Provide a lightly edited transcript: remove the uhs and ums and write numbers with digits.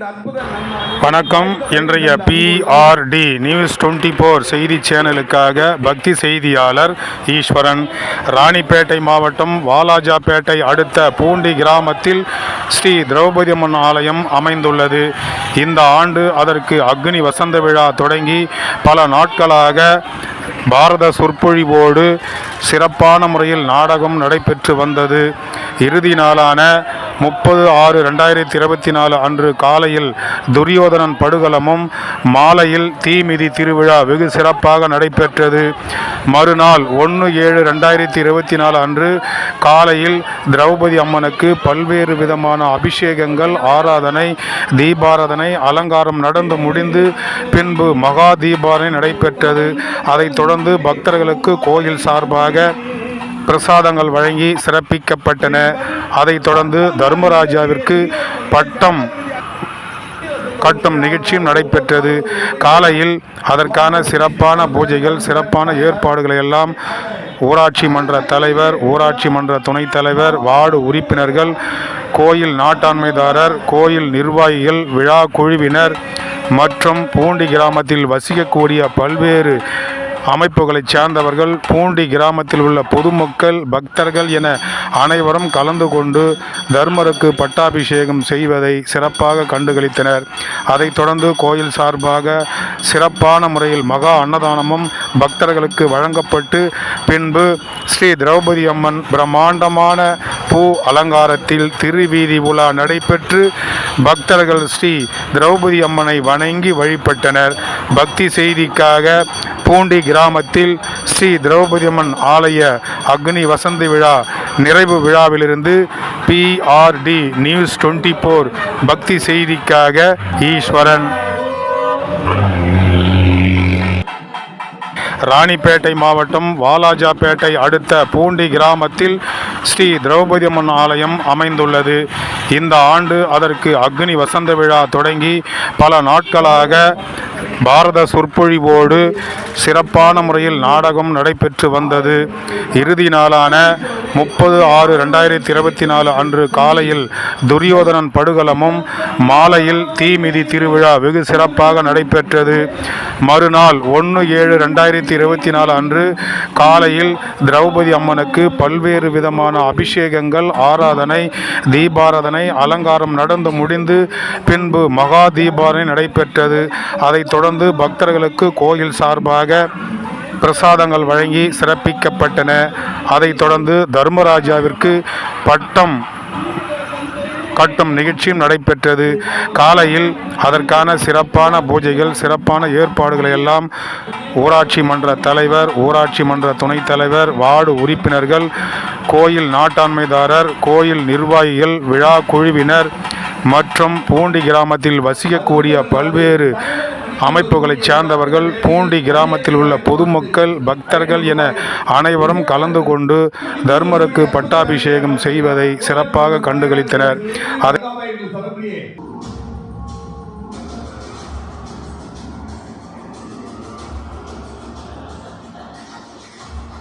வணக்கம். இன்றைய PRD news 24 செய்தி சேனலுக்காக பக்தி செய்தியாளர் ஈஸ்வரன். ராணிப்பேட்டை மாவட்டம் வாலாஜாபேட்டை அடுத்த பூண்டி கிராமத்தில் ஸ்ரீ திரௌபதி அம்மன் ஆலயம் அமைந்துள்ளது. இந்த ஆண்டு அதற்கு அக்னி வசந்த விழா தொடங்கி பல நாட்களாக பாரத சொற்பொழிவோடு சிறப்பான முறையில் நாடகம் நடைபெற்று வந்தது. இறுதி நாளான 30/6/2024 அன்று காலையில் துரியோதனன் படுகளமும் மாலையில் தீமிதி திருவிழா வெகு சிறப்பாக நடைபெற்றது. மறுநாள் 1/7/2024 அன்று காலையில் திரௌபதி அம்மனுக்கு பல்வேறு விதமான அபிஷேகங்கள், ஆராதனை, தீபாராதனை, அலங்காரம் நடந்து முடிந்து பின்பு மகா தீபாராதனை நடைபெற்றது. அதைத் தொடர்ந்து பக்தர்களுக்கு கோயில் சார்பாக பிரசாதங்கள் வழங்கி சிறப்பிக்கப்பட்டன. அதைத் தொடர்ந்து தர்மராஜாவிற்கு பட்டம் கட்டும் நிகழ்ச்சியும் நடைபெற்றது. காலையில் அதற்கான சிறப்பான பூஜைகள், சிறப்பான ஏற்பாடுகளை எல்லாம் ஊராட்சி மன்ற தலைவர், ஊராட்சி மன்ற துணைத் தலைவர், வார்டு உறுப்பினர்கள், கோயில் நாட்டாண்மைதாரர், கோயில் நிர்வாகிகள், விழா குழுவினர் மற்றும் பூண்டி கிராமத்தில் வசிக்கக்கூடிய பல்வேறு அமைப்புகளைச் சார்ந்தவர்கள், பூண்டி கிராமத்தில் உள்ள பொதுமக்கள், பக்தர்கள் என அனைவரும் கலந்து கொண்டு தர்மருக்கு பட்டாபிஷேகம் செய்வதை சிறப்பாக கண்டுகளித்தனர். அதைத் தொடர்ந்து கோயில் சார்பாக சிறப்பான முறையில் மகா அன்னதானமும் பக்தர்களுக்கு வழங்கப்பட்டு பின்பு ஸ்ரீ திரௌபதி அம்மன் பிரம்மாண்டமான பூ அலங்காரத்தில் திருவீதி உலா நடைபெற்று பக்தர்கள் ஸ்ரீ திரௌபதி அம்மனை வணங்கி வழிபட்டனர். பக்தி செய்திக்காக பூண்டி கிராமத்தில் ஸ்ரீ திரௌபதி அம்மன் ஆலய அக்னி வசந்த விழா நிறைவு விழாவிலிருந்து PRD நியூஸ் 24 பக்தி செய்திக்காக ஈஸ்வரன். ராணிப்பேட்டை மாவட்டம் வாலாஜாபேட்டை அடுத்த பூண்டி கிராமத்தில் ஸ்ரீ திரௌபதி அம்மன் ஆலயம் அமைந்துள்ளது. இந்த ஆண்டு அதற்கு அக்னி வசந்த விழா தொடங்கி பல நாட்களாக பாரத சொற்பொழிவோடு சிறப்பான முறையில் நாடகம் நடைபெற்று வந்தது. இறுதி நாளான 30/6/2024 அன்று காலையில் துரியோதனன் படுகளமும் மாலையில் தீமிதி திருவிழா வெகு சிறப்பாக நடைபெற்றது. மறுநாள் 1/7/2024 அன்று காலையில் திரௌபதி அம்மனுக்கு பல்வேறு விதமான அபிஷேகங்கள், ஆராதனை, தீபாராதனை, அலங்காரம் நடந்து முடிந்து பின்பு மகா தீபாராதனை நடைபெற்றது. அதைத் தொடர்ந்து பக்தர்களுக்கு கோயில் சார்பாக பிரசாதங்கள் வழங்கி சிறப்பிக்கப்பட்டன. அதைத் தொடர்ந்து தர்மராஜாவிற்கு பட்டம் கட்டும் நிகழ்ச்சியும் நடைபெற்றது. காலையில் அதற்கான சிறப்பான பூஜைகள், சிறப்பான ஏற்பாடுகளை எல்லாம் ஊராட்சி மன்ற தலைவர், ஊராட்சி மன்ற துணைத் தலைவர், வார்டு உறுப்பினர்கள், கோயில் நாட்டாண்மைதாரர், கோயில் நிர்வாகிகள், விழா குழுவினர் மற்றும் பூண்டி கிராமத்தில் வசிக்கக்கூடிய பல்வேறு அமைப்புகளைச் சார்ந்தவர்கள், பூண்டி கிராமத்தில் உள்ள பொதுமக்கள், பக்தர்கள் என அனைவரும் கலந்து கொண்டு தர்மருக்கு பட்டாபிஷேகம் செய்வதை சிறப்பாக கண்டுகளித்தனர்.